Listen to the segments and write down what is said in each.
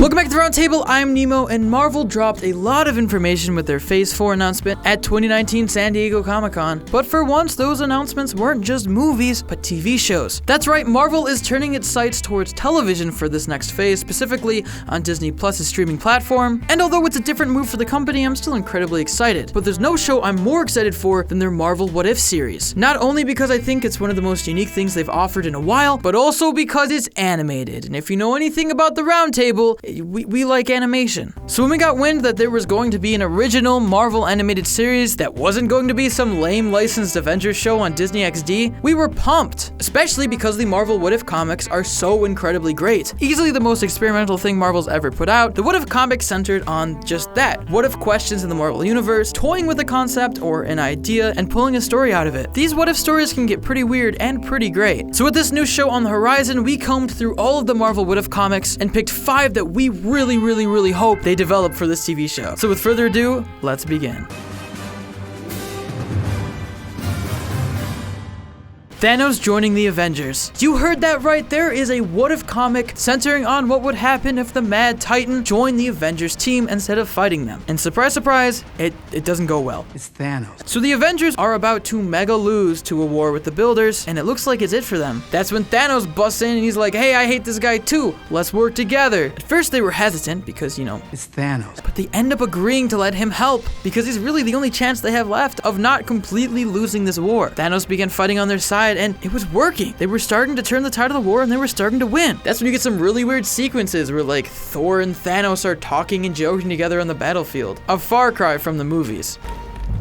Welcome back to the Roundtable, I'm Nemo, and Marvel dropped a lot of information with their Phase 4 announcement at 2019 San Diego Comic-Con. But for once, those announcements weren't just movies, but TV shows. That's right, Marvel is turning its sights towards television for this next phase, specifically on Disney Plus's streaming platform. And although it's a different move for the company, I'm still incredibly excited. But there's no show I'm more excited for than their Marvel What If series. Not only because I think it's one of the most unique things they've offered in a while, but also because it's animated. And if you know anything about the Roundtable, we like animation. So when we got wind that there was going to be an original Marvel animated series that wasn't going to be some lame licensed Avengers show on Disney XD, we were pumped, especially because the Marvel What If comics are so incredibly great. Easily the most experimental thing Marvel's ever put out, the What If comics centered on just that. What if questions in the Marvel universe, toying with a concept or an idea and pulling a story out of it. These what if stories can get pretty weird and pretty great. So with this new show on the horizon, we combed through all of the Marvel What If comics and picked 5 that we really hope they develop for this TV show. So with further ado, let's begin. Thanos joining the Avengers. You heard that right, there is a what if comic centering on what would happen if the Mad Titan joined the Avengers team instead of fighting them. And surprise, surprise, it doesn't go well. It's Thanos. So the Avengers are about to mega lose to a war with the Builders, and it looks like it's it for them. That's when Thanos busts in and he's like, hey, I hate this guy too, let's work together. At first they were hesitant because, you know, it's Thanos. But they end up agreeing to let him help because he's really the only chance they have left of not completely losing this war. Thanos began fighting on their side and it was working. They were starting to turn the tide of the war and they were starting to win. That's when you get some really weird sequences where like Thor and Thanos are talking and joking together on the battlefield. A far cry from the movies.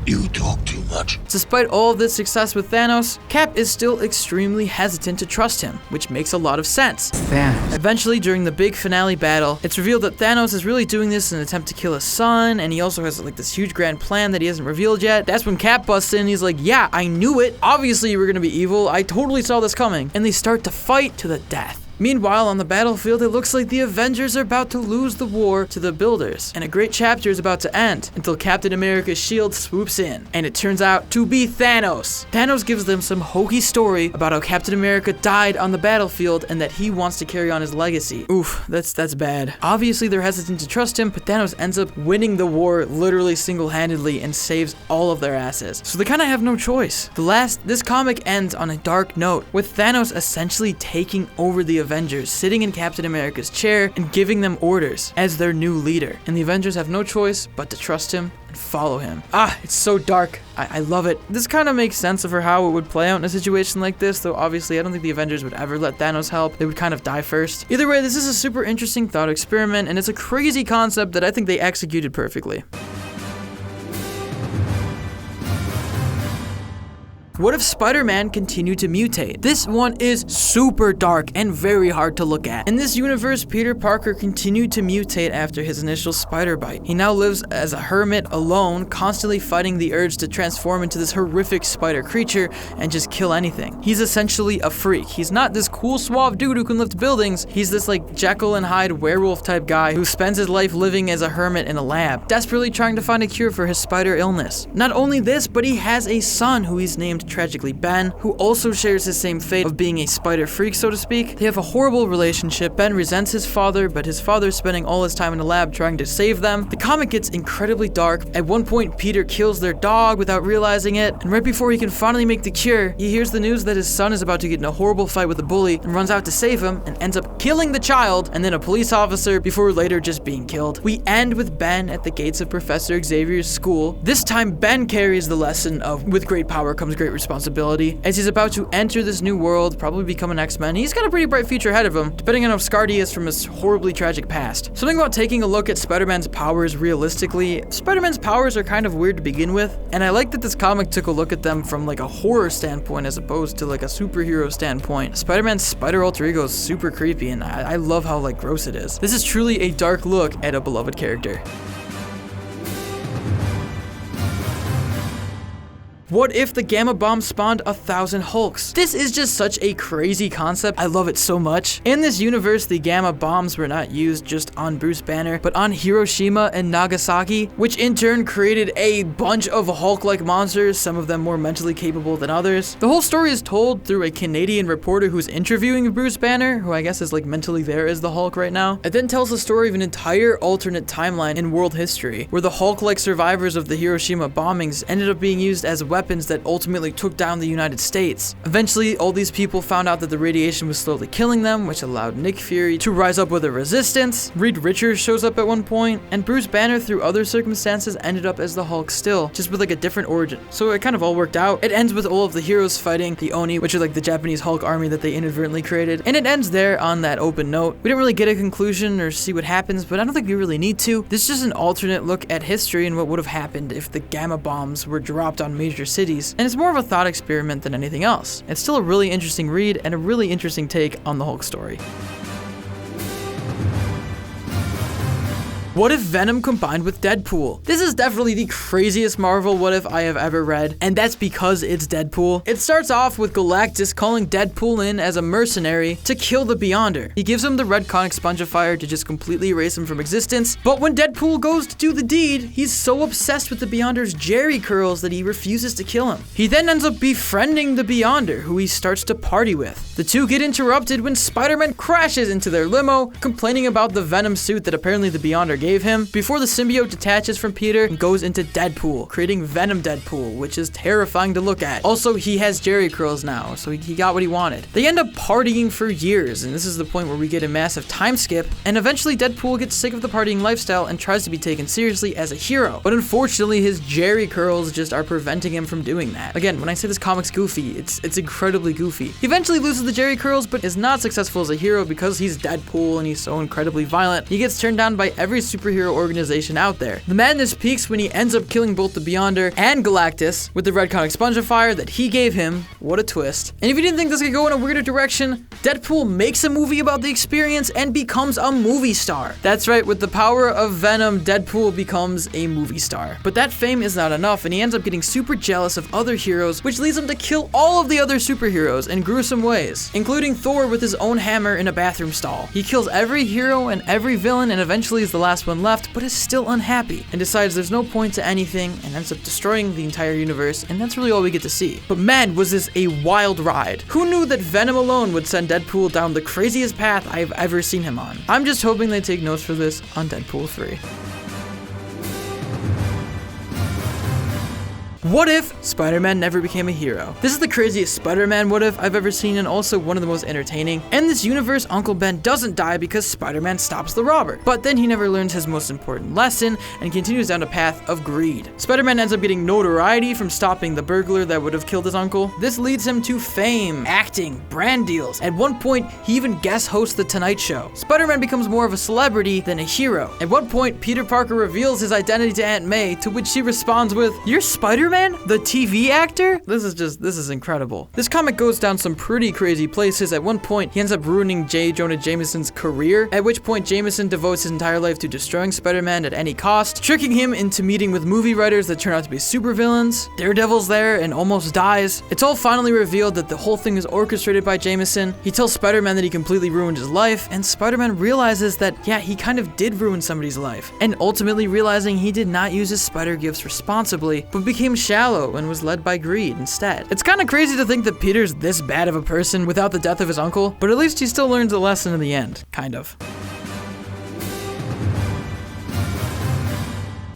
You talk too much. Despite all of this success with Thanos, Cap is still extremely hesitant to trust him, which makes a lot of sense. Thanos. Eventually, during the big finale battle, it's revealed that Thanos is really doing this in an attempt to kill his son, and he also has like this huge grand plan that he hasn't revealed yet. That's when Cap busts in and he's like, yeah, I knew it. Obviously, you were gonna be evil. I totally saw this coming. And they start to fight to the death. Meanwhile, on the battlefield, it looks like the Avengers are about to lose the war to the Builders, and a great chapter is about to end until Captain America's shield swoops in, and it turns out to be Thanos. Thanos gives them some hokey story about how Captain America died on the battlefield and that he wants to carry on his legacy. Oof, that's bad. Obviously, they're hesitant to trust him, but Thanos ends up winning the war literally single-handedly and saves all of their asses. So they kind of have no choice. This comic ends on a dark note, with Thanos essentially taking over the Avengers, sitting in Captain America's chair and giving them orders as their new leader. And the Avengers have no choice but to trust him and follow him. It's so dark. I love it. This kind of makes sense for how it would play out in a situation like this, though obviously I don't think the Avengers would ever let Thanos help. They would kind of die first. Either way, this is a super interesting thought experiment, and it's a crazy concept that I think they executed perfectly. What if Spider-Man continued to mutate? This one is super dark and very hard to look at. In this universe, Peter Parker continued to mutate after his initial spider bite. He now lives as a hermit alone, constantly fighting the urge to transform into this horrific spider creature and just kill anything. He's essentially a freak. He's not this cool, suave dude who can lift buildings. He's this like Jekyll and Hyde werewolf type guy who spends his life living as a hermit in a lab, desperately trying to find a cure for his spider illness. Not only this, but he has a son who he's named tragically Ben, who also shares his same fate of being a spider freak, so to speak. They have a horrible relationship. Ben resents his father, but his father's spending all his time in the lab trying to save them. The comic gets incredibly dark. At one point, Peter kills their dog without realizing it, and right before he can finally make the cure, he hears the news that his son is about to get in a horrible fight with a bully and runs out to save him and ends up killing the child and then a police officer before later just being killed. We end with Ben at the gates of Professor Xavier's school. This time, Ben carries the lesson of with great power comes great responsibility. As he's about to enter this new world, probably become an X-Men. He's got a pretty bright future ahead of him, depending on how scarred he is from his horribly tragic past. Something about taking a look at Spider-Man's powers realistically. Spider-Man's powers are kind of weird to begin with, and I like that this comic took a look at them from like a horror standpoint as opposed to like a superhero standpoint. Spider-Man's spider alter ego is super creepy, and I love how like gross it is. This is truly a dark look at a beloved character. What if the gamma bomb spawned 1,000 Hulks? This is just such a crazy concept. I love it so much. In this universe, the gamma bombs were not used just on Bruce Banner, but on Hiroshima and Nagasaki, which in turn created a bunch of Hulk-like monsters, some of them more mentally capable than others. The whole story is told through a Canadian reporter who's interviewing Bruce Banner, who I guess is like mentally there as the Hulk right now. It then tells the story of an entire alternate timeline in world history, where the Hulk-like survivors of the Hiroshima bombings ended up being used as weapons that ultimately took down the United States. Eventually, all these people found out that the radiation was slowly killing them, which allowed Nick Fury to rise up with a resistance. Reed Richards shows up at one point, and Bruce Banner, through other circumstances, ended up as the Hulk still, just with like a different origin. So it kind of all worked out. It ends with all of the heroes fighting the Oni, which are like the Japanese Hulk army that they inadvertently created, and it ends there on that open note. We didn't really get a conclusion or see what happens, but I don't think we really need to. This is just an alternate look at history and what would have happened if the gamma bombs were dropped on major cities, and it's more of a thought experiment than anything else. It's still a really interesting read and a really interesting take on the Hulk story. What if Venom combined with Deadpool? This is definitely the craziest Marvel what if I have ever read, and that's because it's Deadpool. It starts off with Galactus calling Deadpool in as a mercenary to kill the Beyonder. He gives him the red conic sponge of fire to just completely erase him from existence, but when Deadpool goes to do the deed, he's so obsessed with the Beyonder's Jerry curls that he refuses to kill him. He then ends up befriending the Beyonder, who he starts to party with. The two get interrupted when Spider-Man crashes into their limo, complaining about the Venom suit that apparently the Beyonder gave him, before the symbiote detaches from Peter and goes into Deadpool, creating Venom Deadpool, which is terrifying to look at. Also, he has Jerry curls now, so he got what he wanted. They end up partying for years, and this is the point where we get a massive time skip, and eventually Deadpool gets sick of the partying lifestyle and tries to be taken seriously as a hero. But unfortunately, his Jerry curls just are preventing him from doing that. Again, when I say this comic's goofy, it's incredibly goofy. He eventually loses the Jerry curls, but is not successful as a hero because he's Deadpool and he's so incredibly violent. He gets turned down by every superhero organization out there. The madness peaks when he ends up killing both the Beyonder and Galactus with the red conic sponge of fire that he gave him. What a twist. And if you didn't think this could go in a weirder direction, Deadpool makes a movie about the experience and becomes a movie star. That's right, with the power of Venom, Deadpool becomes a movie star. But that fame is not enough, and he ends up getting super jealous of other heroes, which leads him to kill all of the other superheroes in gruesome ways, including Thor with his own hammer in a bathroom stall. He kills every hero and every villain, and eventually is the last one left, but is still unhappy and decides there's no point to anything and ends up destroying the entire universe, and that's really all we get to see. But man, was this a wild ride. Who knew that Venom alone would send Deadpool down the craziest path I've ever seen him on? I'm just hoping they take notes for this on Deadpool 3. What if Spider-Man never became a hero? This is the craziest Spider-Man what if I've ever seen, and also one of the most entertaining. In this universe, Uncle Ben doesn't die because Spider-Man stops the robber, but then he never learns his most important lesson and continues down a path of greed. Spider-Man ends up getting notoriety from stopping the burglar that would have killed his uncle. This leads him to fame, acting, brand deals. At one point, he even guest hosts The Tonight Show. Spider-Man becomes more of a celebrity than a hero. At one point, Peter Parker reveals his identity to Aunt May, to which she responds with, "You're Spider-Man? The TV actor?" This is incredible. This comic goes down some pretty crazy places. At one point, he ends up ruining J. Jonah Jameson's career, at which point Jameson devotes his entire life to destroying Spider-Man at any cost, tricking him into meeting with movie writers that turn out to be supervillains. Daredevil's there and almost dies. It's all finally revealed that the whole thing is orchestrated by Jameson. He tells Spider-Man that he completely ruined his life, and Spider-Man realizes that, yeah, he kind of did ruin somebody's life, and ultimately realizing he did not use his spider gifts responsibly, but became shallow and was led by greed instead. It's kind of crazy to think that Peter's this bad of a person without the death of his uncle, but at least he still learns a lesson in the end, kind of.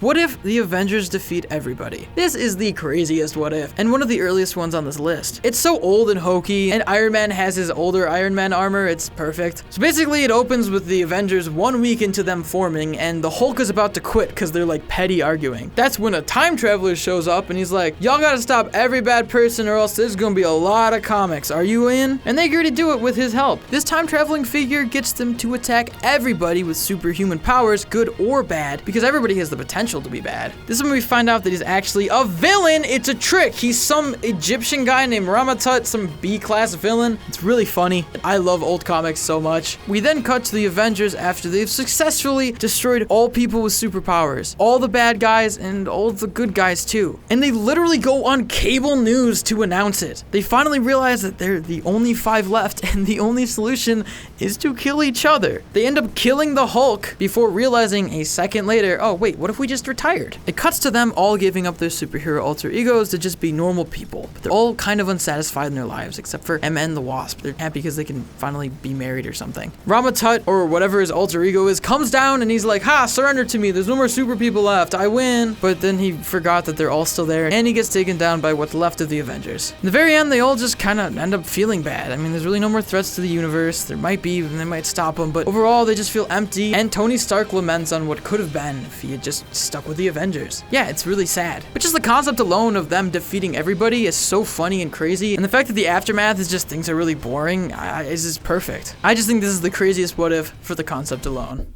What if the Avengers defeat everybody? This is the craziest what if, and one of the earliest ones on this list. It's so old and hokey, and Iron Man has his older Iron Man armor, it's perfect. So basically it opens with the Avengers 1 week into them forming, and the Hulk is about to quit because they're like petty arguing. That's when a time traveler shows up and he's like, "Y'all gotta stop every bad person or else there's gonna be a lot of comics. Are you in?" And they agree to do it with his help. This time traveling figure gets them to attack everybody with superhuman powers, good or bad, because everybody has the potential potential to be bad. This is when we find out that he's actually a villain. It's a trick. He's some Egyptian guy named Ramatut, some B-class villain. It's really funny. I love old comics so much. We then cut to the Avengers after they've successfully destroyed all people with superpowers, all the bad guys and all the good guys too. And they literally go on cable news to announce it. They finally realize that they're the only 5 left and the only solution is to kill each other. They end up killing the Hulk before realizing a second later, oh wait, what if we just retired? It cuts to them all giving up their superhero alter egos to just be normal people, but they're all kind of unsatisfied in their lives except for Emma and the Wasp. They're happy because they can finally be married or something. Ramatut, or whatever his alter ego is, comes down and he's like, ha, surrender to me, there's no more super people left, I win. But then he forgot that they're all still there and he gets taken down by what's left of the Avengers. In the very end, they all just kind of end up feeling bad. I mean, there's really no more threats to the universe. There might be, and they might stop them, but overall they just feel empty, and Tony Stark laments on what could have been if he had just stuck with the Avengers. Yeah, it's really sad. But just the concept alone of them defeating everybody is so funny and crazy, and the fact that the aftermath is just things are really boring is just perfect. I just think this is the craziest what if for the concept alone.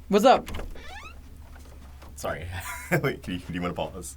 What's up? Sorry. Wait, do you want to pause?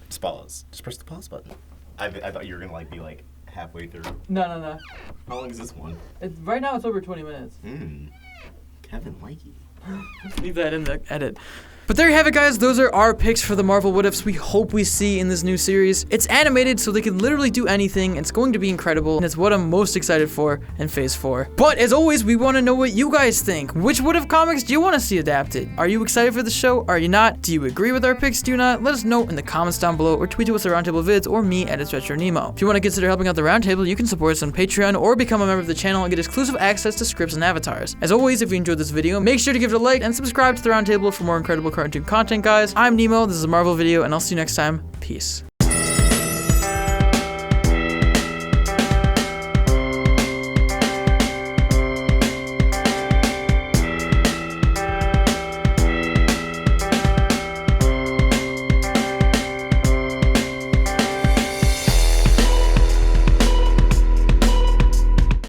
Just pause. Just press the pause button. I thought you were gonna be halfway through. No. How long is this one? Right now it's over 20 minutes. Kevin Likey. Leave that in the edit. But there you have it, guys. Those are our picks for the Marvel What Ifs we hope we see in this new series. It's animated, so they can literally do anything. It's going to be incredible, and it's what I'm most excited for in Phase 4. But as always, we want to know what you guys think. Which What If comics do you want to see adapted? Are you excited for the show? Are you not? Do you agree with our picks? Do you not? Let us know in the comments down below, or tweet to us at Roundtable Vids, or me at @ItsRetroNemo. If you want to consider helping out the Roundtable, you can support us on Patreon, or become a member of the channel and get exclusive access to scripts and avatars. As always, if you enjoyed this video, make sure to give it a like and subscribe to the Roundtable for more incredible cartoon content, guys. I'm Nemo, this is a Marvel video, and I'll see you next time. Peace.